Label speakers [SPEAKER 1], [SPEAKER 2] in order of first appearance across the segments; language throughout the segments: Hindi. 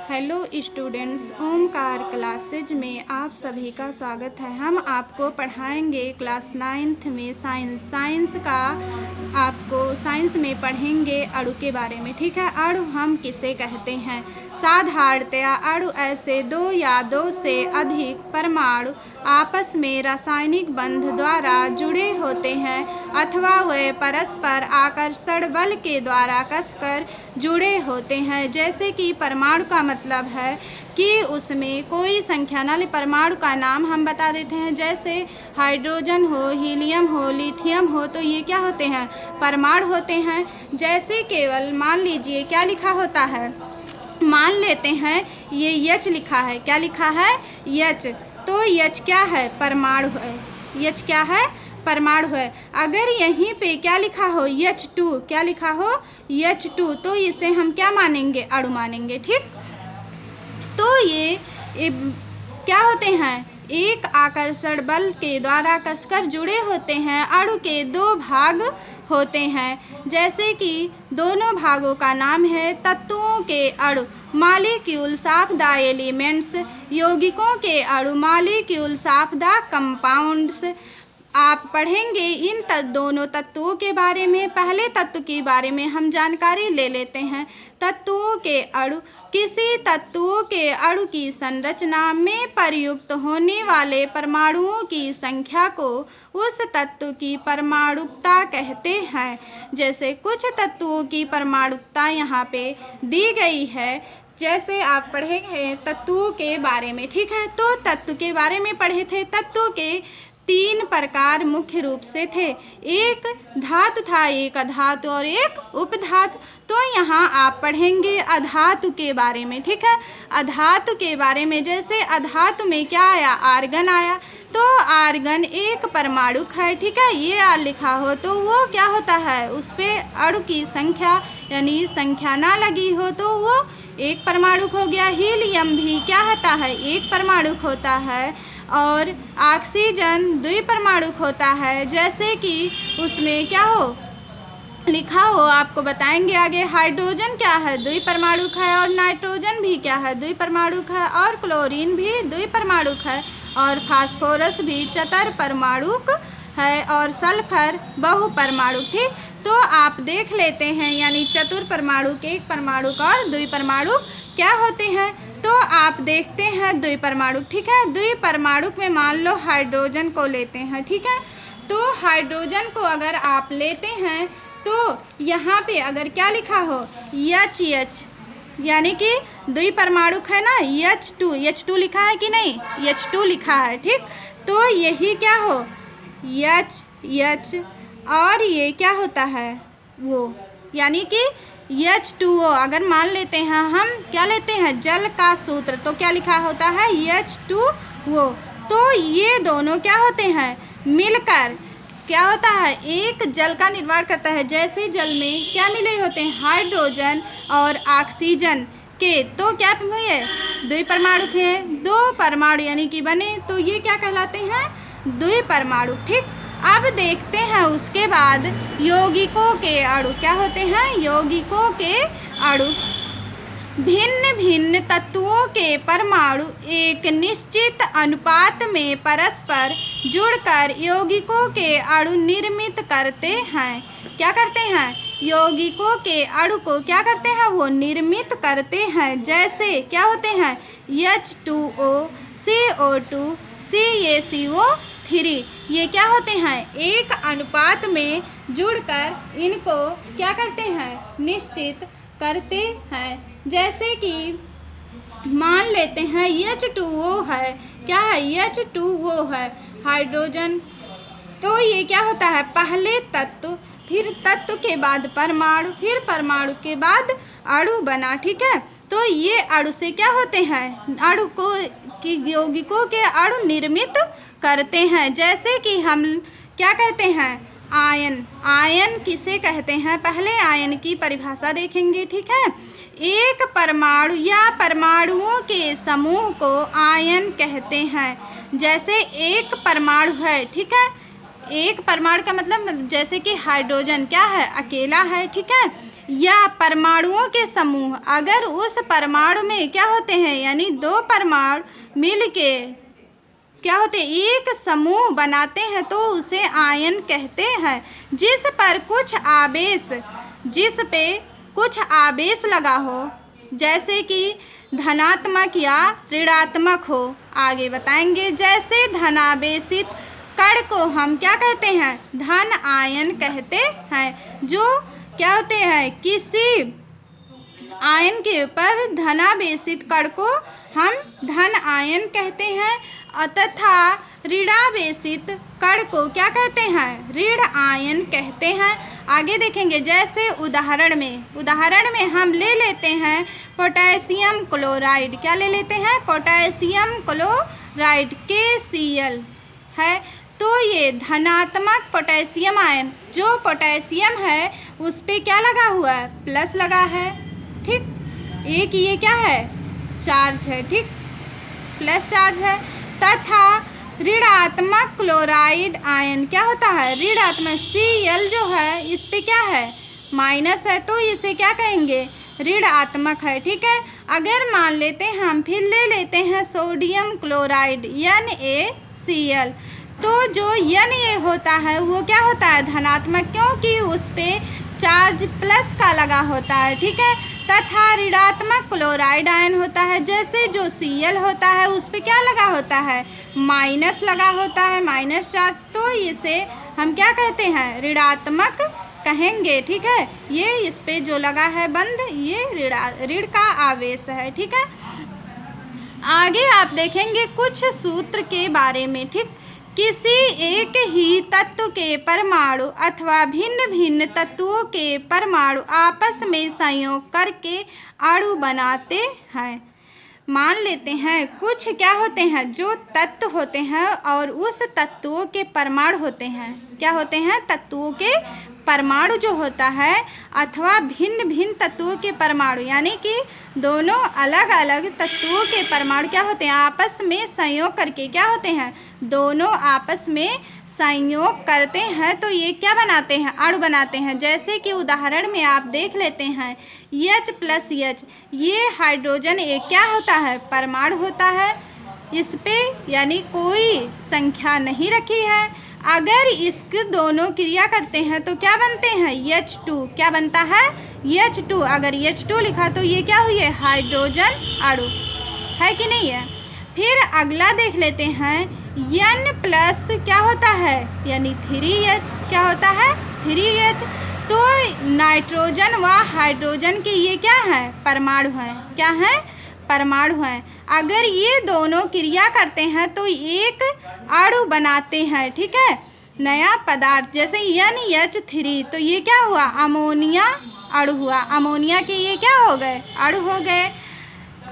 [SPEAKER 1] हेलो स्टूडेंट्स, ओमकार क्लासेज में आप सभी का स्वागत है। हम आपको पढ़ाएंगे क्लास 9th में साइंस का। आपको साइंस में पढ़ेंगे अणु के बारे में, ठीक है। अणु हम किसे कहते हैं? साधारणतया अणु ऐसे दो या दो से अधिक परमाणु आपस में रासायनिक बंध द्वारा जुड़े होते हैं अथवा वे परस्पर आकर्षण बल के द्वारा कसकर जुड़े होते हैं। जैसे कि परमाणु का मतलब है कि उसमें कोई संख्या न, परमाणु का नाम हम बता देते हैं। जैसे हाइड्रोजन हो, हीलियम हो, लिथियम हो, तो ये क्या होते हैं? परमाणु होते हैं। जैसे केवल मान लीजिए क्या लिखा होता है, मान लेते हैं ये H लिखा है। क्या लिखा है? H। तो H क्या है? परमाणु है। H क्या है? परमाणु है। अगर यहीं पे क्या लिखा हो? H2। क्या लिखा हो? H2। तो इसे हम क्या मानेंगे? अणु मानेंगे, ठीक। तो ये क्या होते हैं? एक आकर्षण बल के द्वारा कसकर जुड़े होते हैं। अणु के दो भाग होते हैं, जैसे कि दोनों भागों का नाम है तत्वों के अणु, मॉलिक्यूल्स ऑफ द एलिमेंट्स। यौगिकों के अणु, मॉलिक्यूल्स ऑफ द कंपाउंड्स। आप पढ़ेंगे इन दोनों तत्वों के बारे में। पहले तत्व के बारे में हम जानकारी ले लेते हैं। तत्वों के अणु किसी तत्वों के अणु की संरचना में प्रयुक्त होने वाले परमाणुओं की संख्या को उस तत्व की परमाणुकता कहते हैं। जैसे कुछ तत्वों की परमाणुकता यहाँ पे दी गई है। जैसे आप पढ़ेंगे तत्वों के बारे में, ठीक है। तो तत्व के बारे में पढ़े थे। तत्वों के 3 प्रकार मुख्य रूप से थे। एक धातु था, एक अधातु और एक उपधातु। तो यहाँ आप पढ़ेंगे अधातु के बारे में, ठीक है। अधातु के बारे में, जैसे अधातु में क्या आया? आर्गन आया। तो आर्गन एक परमाणुक है, ठीक है। ये आर लिखा हो तो वो क्या होता है? उस पर अणु की संख्या यानी संख्या ना लगी हो तो वो एक परमाणुक हो गया। हीलियम भी क्या होता है? एक परमाणुक होता है। और ऑक्सीजन द्विपरमाणुक होता है। जैसे कि उसमें क्या हो लिखा हो आपको बताएंगे आगे। हाइड्रोजन क्या है? द्विपरमाणुक है। और नाइट्रोजन भी क्या है? द्विपरमाणुक है। और क्लोरीन भी द्विपरमाणुक है। और फास्फोरस भी चतुर्परमाणुक है। और सल्फर बहुपरमाणुक, ठीक। तो आप देख लेते हैं, यानी चतुर्परमाणुक, एक परमाणुक और द्विपरमाणुक क्या होते हैं। तो आप देखते हैं द्विपरमाणुक, ठीक है। द्विपरमाणुक में मान लो हाइड्रोजन को लेते हैं, ठीक है। तो हाइड्रोजन को अगर आप लेते हैं तो यहाँ पे अगर क्या लिखा हो? H, यानी कि द्विपरमाणुक है ना। H2 लिखा है कि नहीं? H2 लिखा है, ठीक। तो यही क्या हो? H। और ये क्या होता है? वो, यानी कि H2O। अगर मान लेते हैं हम क्या लेते हैं? जल का सूत्र। तो क्या लिखा होता है? H2O। तो ये दोनों क्या होते हैं? मिलकर क्या होता है? एक जल का निर्माण करता है। जैसे जल में क्या मिले होते हैं? हाइड्रोजन और ऑक्सीजन के तो क्या हुए? द्विपरमाणुक हैं। 2 परमाणु यानी कि बने, तो ये क्या कहलाते हैं? द्विपरमाणु, ठीक। अब देखते हैं उसके बाद यौगिकों के अणु क्या होते हैं? यौगिकों के अणु भिन्न भिन्न तत्वों के परमाणु एक निश्चित अनुपात में परस्पर जुड़कर यौगिकों के अणु निर्मित करते हैं। क्या करते हैं? यौगिकों के अणु को क्या करते हैं? वो निर्मित करते हैं। जैसे क्या होते हैं? H2O, CO2, CaCO3। ये क्या होते हैं? एक अनुपात में जुड़कर इनको क्या करते हैं? निश्चित करते हैं। जैसे कि मान लेते हैं H2O है। क्या है? H2O है हाइड्रोजन। तो ये क्या होता है? पहले तत्व, फिर तत्व के बाद परमाणु, फिर परमाणु के बाद अणु बना, ठीक है। तो ये अणु से क्या होते हैं? अणु को कि यौगिकों के अणु निर्मित करते हैं। जैसे कि हम क्या कहते हैं? आयन। आयन किसे कहते हैं? पहले आयन की परिभाषा देखेंगे, ठीक है। एक परमाणु या परमाणुओं के समूह को आयन कहते हैं। जैसे एक परमाणु है, ठीक है। एक परमाणु का मतलब जैसे कि हाइड्रोजन क्या है, अकेला है, ठीक है। या परमाणुओं के समूह, अगर उस परमाणु में क्या होते हैं, यानी दो परमाणु मिलके क्या होते हैं, एक समूह बनाते हैं तो उसे आयन कहते हैं। जिस पे कुछ आवेश लगा हो, जैसे कि धनात्मक या ऋणात्मक हो। आगे बताएंगे, जैसे धनावेशित कण को हम क्या कहते हैं, धन आयन कहते हैं। जो क्या होते हैं, किसी आयन के ऊपर धनावेशित कण को हम धन आयन कहते हैं, तथा ऋणावेशित कण को क्या कहते हैं, ऋण आयन कहते हैं। आगे देखेंगे, जैसे उदाहरण में हम ले लेते हैं पोटेशियम क्लोराइड। क्या ले लेते हैं, पोटेशियम क्लोराइड KCl है। तो ये धनात्मक पोटेशियम आयन, जो पोटेशियम है उस पे क्या लगा हुआ है, प्लस लगा है, ठीक। एक ये क्या है, चार्ज है, ठीक, प्लस चार्ज है। तथा ऋणात्मक क्लोराइड आयन क्या होता है, ऋणात्मक Cl जो है इस पे क्या है, माइनस है, तो इसे क्या कहेंगे, ऋणात्मक है, ठीक है। अगर मान लेते हैं हम, फिर ले लेते हैं सोडियम क्लोराइड NaCl, तो जो Na होता है वो क्या होता है, धनात्मक, क्योंकि उस पे चार्ज प्लस का लगा होता है, ठीक है। तथा ऋणात्मक क्लोराइड आयन होता है, जैसे जो Cl होता है उस पे क्या लगा होता है, माइनस लगा होता है, माइनस चार्ज, तो इसे हम क्या कहते हैं, ऋणात्मक कहेंगे, ठीक है। ये इस पे जो लगा है बंद, ये ऋण का आवेश है, ठीक है। आगे आप देखेंगे कुछ सूत्र के बारे में, ठीक। किसी एक ही तत्व के परमाणु अथवा भिन्न भिन्न तत्वों के परमाणु आपस में संयोग करके अणु बनाते हैं। मान लेते हैं कुछ क्या होते हैं, जो तत्व होते हैं और उस तत्वों के परमाणु होते हैं। क्या होते हैं, तत्वों के परमाणु जो होता है, अथवा भिन्न भिन्न तत्वों के परमाणु, यानी कि दोनों अलग अलग तत्वों के परमाणु क्या होते हैं, आपस में संयोग करके क्या होते हैं, दोनों आपस में संयोग करते हैं तो ये क्या बनाते हैं, अणु बनाते हैं। जैसे कि उदाहरण में आप देख लेते हैं H+H, ये हाइड्रोजन एक क्या होता है, परमाणु होता है। इस पे यानी कोई संख्या नहीं रखी है। अगर इसके दोनों क्रिया करते हैं तो क्या बनते हैं, H2। क्या बनता है, H2। अगर H2 लिखा तो ये क्या हुई है, हाइड्रोजन अणु है कि नहीं है। फिर अगला देख लेते हैं, N+ क्या होता है, यानी 3H। क्या होता है, 3H। तो नाइट्रोजन व हाइड्रोजन के ये क्या है, परमाणु हैं। क्या है, परमाणु हैं। अगर ये दोनों क्रिया करते हैं तो एक अणु बनाते हैं, ठीक है, नया पदार्थ। जैसे NH3, तो ये क्या हुआ, अमोनिया अणु हुआ। अमोनिया के ये क्या हो गए, अणु हो गए।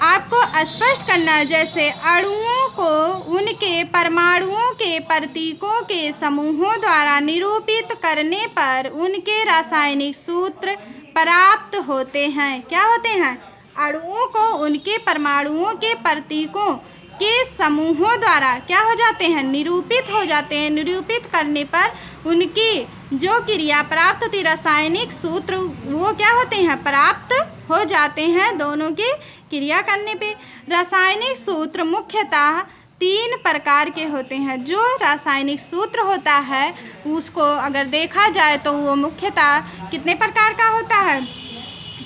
[SPEAKER 1] आपको स्पष्ट करना है, जैसे अणुओं को उनके परमाणुओं के प्रतीकों के समूहों द्वारा निरूपित करने पर उनके रासायनिक सूत्र प्राप्त होते हैं। क्या होते हैं, अणुओं को उनके परमाणुओं के प्रतीकों के समूहों द्वारा क्या हो जाते हैं, निरूपित हो जाते हैं। निरूपित करने पर उनकी जो क्रिया प्राप्त होती, रासायनिक सूत्र, वो क्या होते हैं, प्राप्त हो जाते हैं दोनों की क्रिया करने पे। रासायनिक सूत्र मुख्यतः 3 प्रकार के होते हैं। जो रासायनिक सूत्र होता है उसको अगर देखा जाए तो वो मुख्यतः कितने प्रकार का होता है,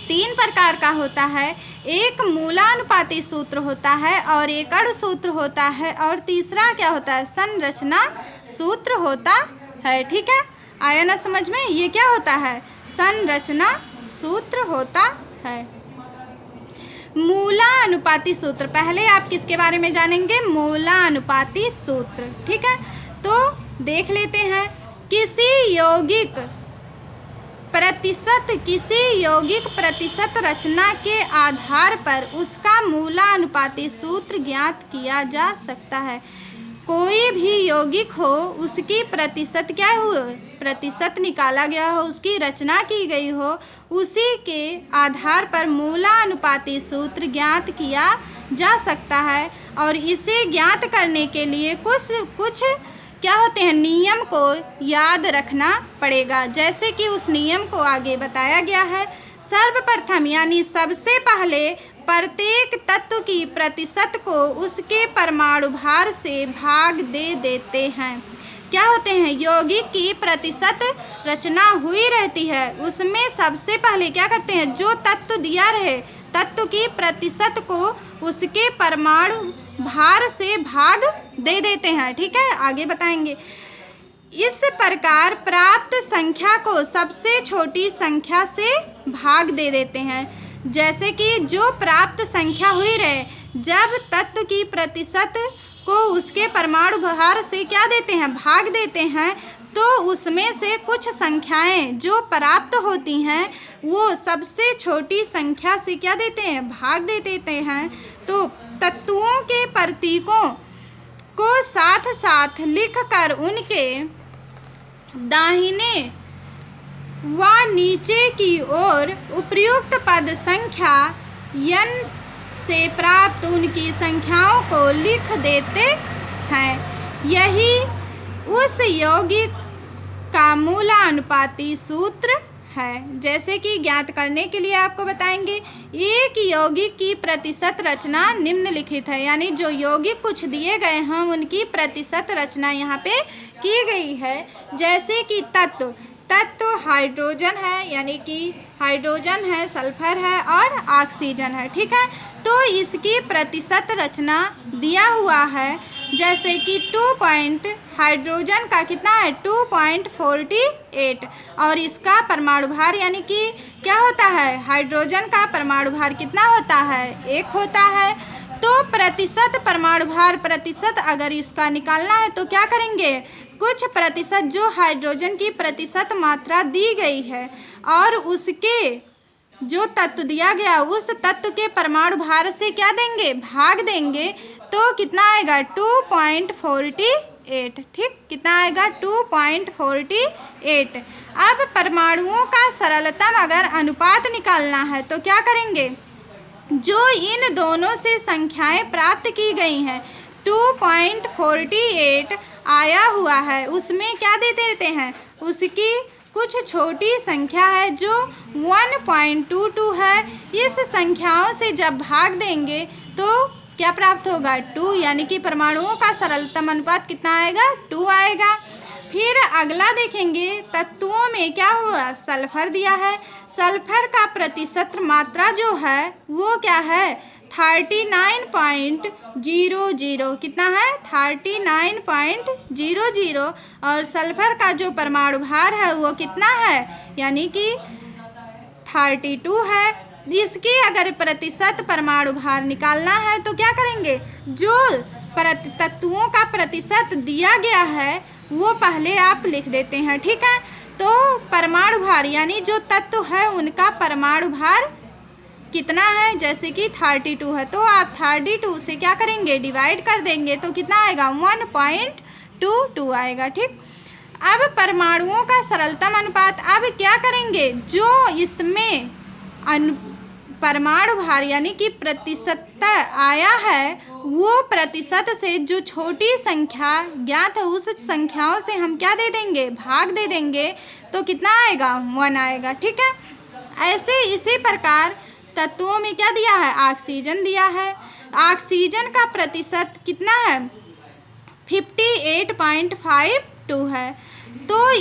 [SPEAKER 1] 3 प्रकार का होता है। एक मूलानुपाती सूत्र होता है, और एक अणु सूत्र होता है, और तीसरा क्या होता है, संरचना सूत्र होता है, ठीक है। आया ना समझ में, ये क्या होता है, संरचना सूत्र होता है। मूलानुपाती सूत्र, पहले आप किसके बारे में जानेंगे, मूलानुपाती सूत्र, ठीक है। तो देख लेते हैं, किसी यौगिक प्रतिशत रचना के आधार पर उसका मूलानुपाती सूत्र ज्ञात किया जा सकता है। कोई भी यौगिक हो, उसकी प्रतिशत क्या हो, प्रतिशत निकाला गया हो, उसकी रचना की गई हो, उसी के आधार पर मूलानुपाती सूत्र ज्ञात किया जा सकता है। और इसे ज्ञात करने के लिए कुछ क्या होते हैं, नियम को याद रखना पड़ेगा। जैसे कि उस नियम को आगे बताया गया है। सर्वप्रथम यानी सबसे पहले प्रत्येक तत्व की प्रतिशत को उसके परमाणु भार से भाग दे देते हैं। क्या होते हैं, यौगिक की प्रतिशत रचना हुई रहती है, उसमें सबसे पहले क्या करते हैं, जो तत्व दिया रहे तत्व की प्रतिशत को उसके परमाणु भार से भाग दे देते हैं। ठीक है, आगे बताएंगे। इस प्रकार प्राप्त संख्या को सबसे छोटी संख्या से भाग दे देते हैं। जैसे कि जो प्राप्त संख्या हुई रहे, जब तत्व की प्रतिशत को उसके परमाणु भार से क्या देते हैं, भाग देते हैं, तो उसमें से कुछ संख्याएं जो प्राप्त होती हैं वो सबसे छोटी संख्या से क्या देते हैं, भाग दे देते हैं। तो तत्वों के प्रतीकों को साथ साथ लिखकर उनके दाहिने व नीचे की ओर उपयुक्त पद संख्या n से प्राप्त उनकी संख्याओं को लिख देते हैं। यही उस यौगिक का मूलानुपाती सूत्र है। जैसे कि ज्ञात करने के लिए आपको बताएंगे, एक यौगिक की प्रतिशत रचना निम्नलिखित है, यानी जो यौगिक कुछ दिए गए हैं उनकी प्रतिशत रचना यहाँ पे की गई है। जैसे कि तत्व हाइड्रोजन है, यानी कि हाइड्रोजन है, सल्फर है और ऑक्सीजन है। ठीक है, तो इसकी प्रतिशत रचना दिया हुआ है। जैसे कि हाइड्रोजन का कितना है, 2.48 और इसका परमाणु भार यानी कि क्या होता है, हाइड्रोजन का परमाणु भार कितना होता है, 1 होता है। तो प्रतिशत परमाणु भार प्रतिशत अगर इसका निकालना है तो क्या करेंगे, कुछ प्रतिशत जो हाइड्रोजन की प्रतिशत मात्रा दी गई है और उसके जो तत्व दिया गया उस तत्व के परमाणु भार से क्या देंगे, भाग देंगे, तो कितना आएगा 2.48। ठीक, कितना आएगा 2.48। अब परमाणुओं का सरलतम अगर अनुपात निकालना है तो क्या करेंगे, जो इन दोनों से संख्याएं प्राप्त की गई हैं 2.48 आया हुआ है, उसमें क्या दे देते हैं, उसकी कुछ छोटी संख्या है जो 1.22 है। इस संख्याओं से जब भाग देंगे तो क्या प्राप्त होगा, 2, यानी कि परमाणुओं का सरलतम अनुपात कितना आएगा, 2 आएगा। फिर अगला देखेंगे, तत्वों में क्या हुआ, सल्फर दिया है, सल्फर का प्रतिशत मात्रा जो है वो क्या है 39.00, कितना है 39.00, और सल्फर का जो परमाणु भार है वो कितना है, यानी कि 32 है। इसकी अगर प्रतिशत परमाणु भार निकालना है तो क्या करेंगे, जो तत्वों का प्रतिशत दिया गया है वो पहले आप लिख देते हैं। ठीक है, तो परमाणु भार यानी जो तत्व है उनका परमाणु भार कितना है, जैसे कि 32 है, तो आप 32 से क्या करेंगे, डिवाइड कर देंगे, तो कितना आएगा 1.22 आएगा। ठीक, अब परमाणुओं का सरलतम अनुपात, अब क्या करेंगे, जो इसमें परमाणु भार यानी कि प्रतिशत आया है वो प्रतिशत से जो छोटी संख्या ज्ञात है उस संख्याओं से हम क्या दे देंगे, भाग दे देंगे, तो कितना आएगा 1 आएगा। ठीक है, ऐसे इसी प्रकार तत्वों में क्या दिया है, ऑक्सीजन दिया है, ऑक्सीजन का प्रतिशत कितना है 58.52 है। तो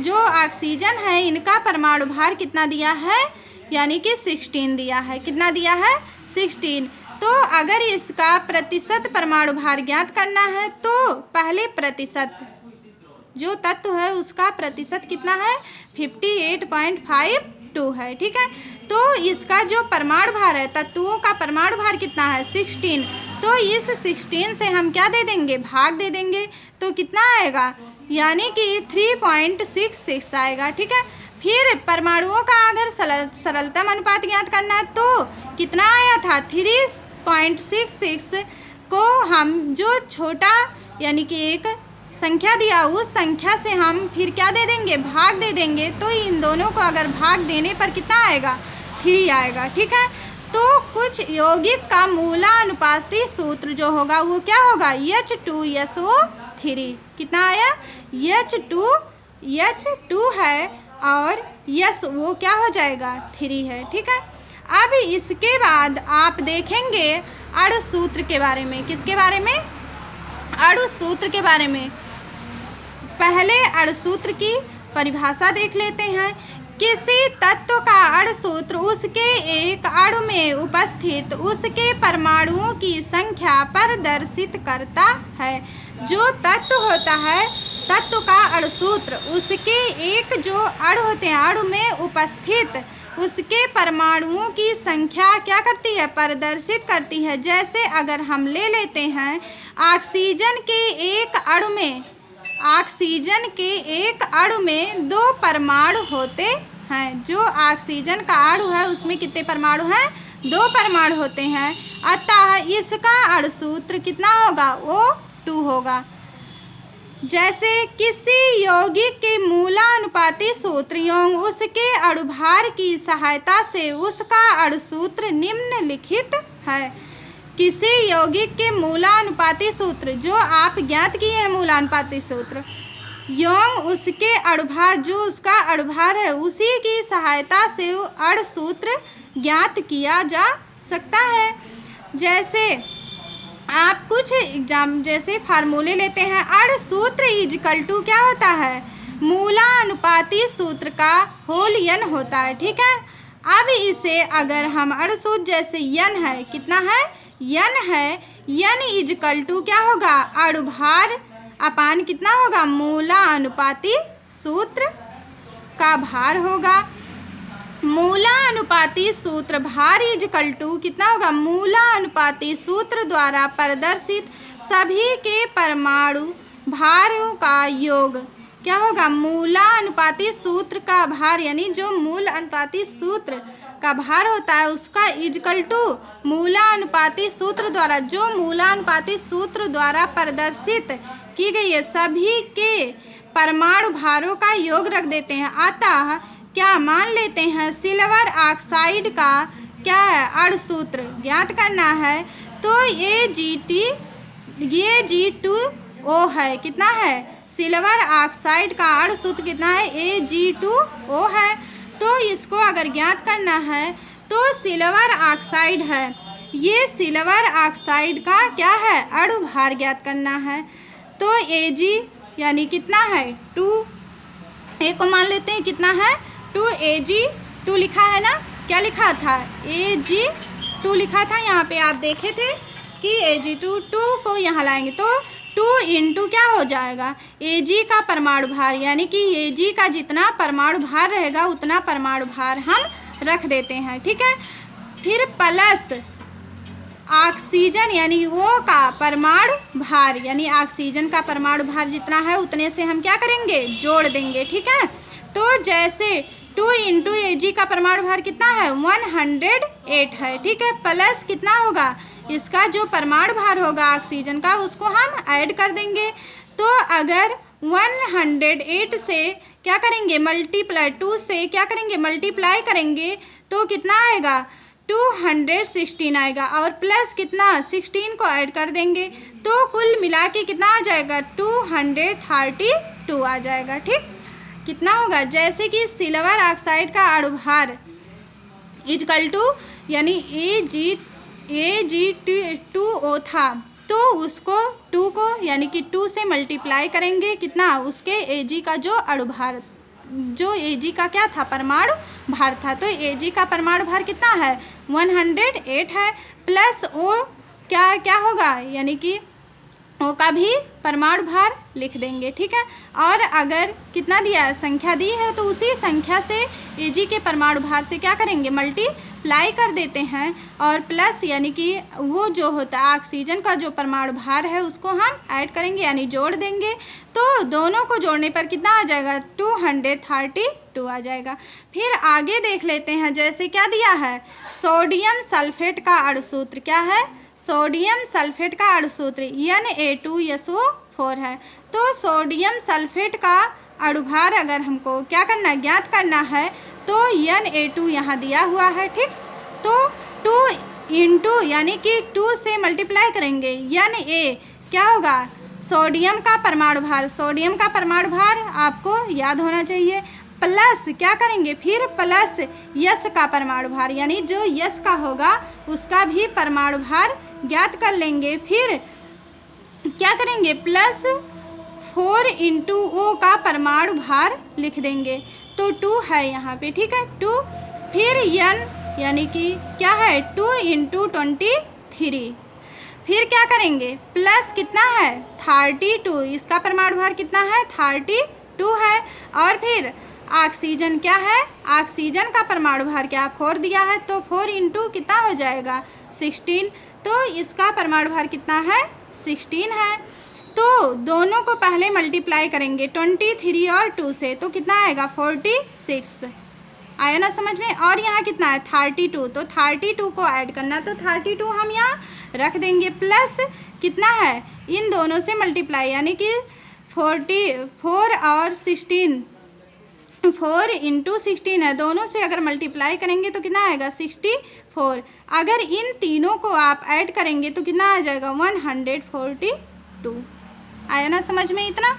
[SPEAKER 1] जो ऑक्सीजन है इनका परमाणु भार कितना दिया है, यानी कि 16 दिया है, कितना दिया है 16। तो अगर इसका प्रतिशत परमाणु भार ज्ञात करना है तो पहले प्रतिशत जो तत्व है उसका प्रतिशत कितना है 58.52 है। ठीक है, तो इसका जो परमाणु भार है, तत्वों का परमाणु भार कितना है 16, तो इस 16 से हम क्या दे देंगे, भाग दे देंगे, तो कितना आएगा, यानी कि 3.66 आएगा। ठीक है, फिर परमाणुओं का अगर सरलतम अनुपात ज्ञात करना है तो कितना आया था 3.66 को हम जो छोटा यानी कि एक संख्या दिया उस संख्या से हम फिर क्या दे देंगे, भाग दे देंगे, तो इन दोनों को अगर भाग देने पर कितना आएगा 3 आएगा। ठीक है, तो कुछ यौगिक का मूलानुपाती सूत्र जो होगा वो क्या होगा, H2SO3। कितना आया, H2 है और यस वो क्या हो जाएगा, 3 है। ठीक है, अब इसके बाद आप देखेंगे अणु सूत्र के बारे में। किसके बारे में, अणु सूत्र के बारे में। पहले अणु सूत्र की परिभाषा देख लेते हैं। किसी तत्व का अणु सूत्र उसके एक अणु में उपस्थित उसके परमाणुओं की संख्या प्रदर्शित करता है। जो तत्व होता है, तत्व का अणु सूत्र उसके एक जो अणु होते हैं, अणु में उपस्थित उसके परमाणुओं की संख्या क्या करती है, प्रदर्शित करती है। जैसे अगर हम ले लेते हैं ऑक्सीजन के एक अणु में, ऑक्सीजन के एक अणु में 2 परमाणु होते हैं। जो ऑक्सीजन का अणु है उसमें कितने परमाणु हैं, 2 परमाणु होते हैं। अतः इसका अणु सूत्र कितना होगा, O2 होगा। जैसे किसी यौगिक के मूलानुपाती सूत्र एवं उसके अणुभार की सहायता से उसका अणु सूत्र निम्नलिखित है। किसी यौगिक के मूलानुपाती सूत्र जो आप ज्ञात किए हैं, मूलानुपाती सूत्र एवं उसके अणुभार, जो उसका अणुभार है उसी की सहायता से अणु सूत्र ज्ञात किया जा सकता है। जैसे आप कुछ एग्जाम जैसे फार्मूले लेते हैं, अणु सूत्र इजकल टू क्या होता है, मूलानुपाती सूत्र का होल n होता है। ठीक है, अब इसे अगर हम अणु सूत्र जैसे n है, कितना है, n है, n इजकल टू क्या होगा, अणुभार अपान कितना होगा, मूलानुपाती सूत्र का भार होगा। मूलानुपाती सूत्र भार इजकल टू कितना होगा, मूलानुपाती सूत्र द्वारा प्रदर्शित सभी के परमाणु भारों का योग क्या होगा, मूलानुपाती सूत्र का भार, यानी जो मूल अनुपाती सूत्र का भार होता है उसका इजकल टू मूलानुपाती सूत्र द्वारा, जो मूलानुपाती सूत्र द्वारा प्रदर्शित की गई है सभी के परमाणु भारों का योग रख देते हैं। अतः क्या मान लेते हैं, सिल्वर ऑक्साइड का क्या है, अणु सूत्र ज्ञात करना है तो Ag2O है। कितना है, सिल्वर ऑक्साइड का अणु सूत्र कितना है, Ag2O है। तो इसको अगर ज्ञात करना है तो सिल्वर ऑक्साइड है, ये सिल्वर ऑक्साइड का क्या है, अणु भार ज्ञात करना है। तो Ag यानी कितना है, 2, एक को मान लेते हैं कितना है, 2 Ag2 लिखा है ना, क्या लिखा था, Ag2 लिखा था। यहाँ पे आप देखे थे कि Ag2 को यहाँ लाएंगे तो 2 इंटू क्या हो जाएगा, Ag का परमाणु भार, यानी कि Ag का जितना परमाणु भार रहेगा उतना परमाणु भार हम रख देते हैं। ठीक है, फिर प्लस ऑक्सीजन यानी O का परमाणु भार, यानी ऑक्सीजन का परमाणु भार जितना है उतने से हम क्या करेंगे, जोड़ देंगे। ठीक है, तो जैसे 2 इंटू Ag का परमाणु भार कितना है, 108 है। ठीक है, प्लस कितना होगा, इसका जो परमाणु भार होगा ऑक्सीजन का उसको हम ऐड कर देंगे। तो अगर 108 से क्या करेंगे, मल्टीप्लाई 2 से क्या करेंगे, मल्टीप्लाई करेंगे तो कितना आएगा, 216 आएगा और प्लस कितना 16 को ऐड कर देंगे तो कुल मिला के कितना आ जाएगा, 232 आ जाएगा। ठीक, कितना होगा, जैसे कि सिल्वर ऑक्साइड का अणु भार इजकल टू यानी Ag2O था तो उसको 2 को यानी कि 2 से मल्टीप्लाई करेंगे, कितना उसके Ag का जो अणु भार, जो Ag का क्या था, परमाणु भार था। तो Ag का परमाणु भार कितना है, 108 है। प्लस O क्या क्या होगा, यानी कि O का भी परमाणु भार लिख देंगे। ठीक है, और अगर कितना दिया है, संख्या दी है तो उसी संख्या से Ag के परमाणु भार से क्या करेंगे, मल्टीप्लाई कर देते हैं और प्लस यानी कि वो जो होता है ऑक्सीजन का जो परमाणु भार है उसको हम ऐड करेंगे यानी जोड़ देंगे। तो दोनों को जोड़ने पर कितना आ जाएगा, 232 आ जाएगा। फिर आगे देख लेते हैं, जैसे क्या दिया है, सोडियम सल्फेट का अणु सूत्र क्या है, सोडियम सल्फेट का अणु सूत्र Na2SO4 है। तो सोडियम सल्फेट का अणुभार अगर हमको क्या करना है, ज्ञात करना है तो Na2 यहाँ दिया हुआ है। ठीक, तो टू इंटू यानी कि 2 से मल्टीप्लाई करेंगे, Na क्या होगा, सोडियम का परमाणु भार, सोडियम का परमाणु भार आपको याद होना चाहिए, प्लस क्या करेंगे फिर प्लस यस का परमाणु भार, यानी जो यस का होगा उसका भी परमाणु भार ज्ञात कर लेंगे। फिर क्या करेंगे, प्लस 4 इंटू ओ का परमाणु भार लिख देंगे, तो 2 है यहाँ पे, ठीक है 2। फिर n यानी कि क्या है 2 इंटू 23, फिर क्या करेंगे प्लस कितना है 32, इसका परमाणु भार कितना है 32 है। और फिर ऑक्सीजन क्या है, ऑक्सीजन का परमाणु भार क्या 4 दिया है, तो 4 इंटू कितना हो जाएगा 16, तो इसका परमाणु भार कितना है 16 है। तो दोनों को पहले मल्टीप्लाई करेंगे 23 और 2 से, तो कितना आएगा 46, आया ना समझ में। और यहाँ कितना है 32, तो 32 को ऐड करना, तो 32 हम यहाँ रख देंगे, प्लस कितना है इन दोनों से मल्टीप्लाई यानी कि 44 और 16, 4 इंटू 16 है, दोनों से अगर मल्टीप्लाई करेंगे तो कितना आएगा 64। अगर इन तीनों को आप ऐड करेंगे तो कितना आ जाएगा 142। आया ना समझ में इतना।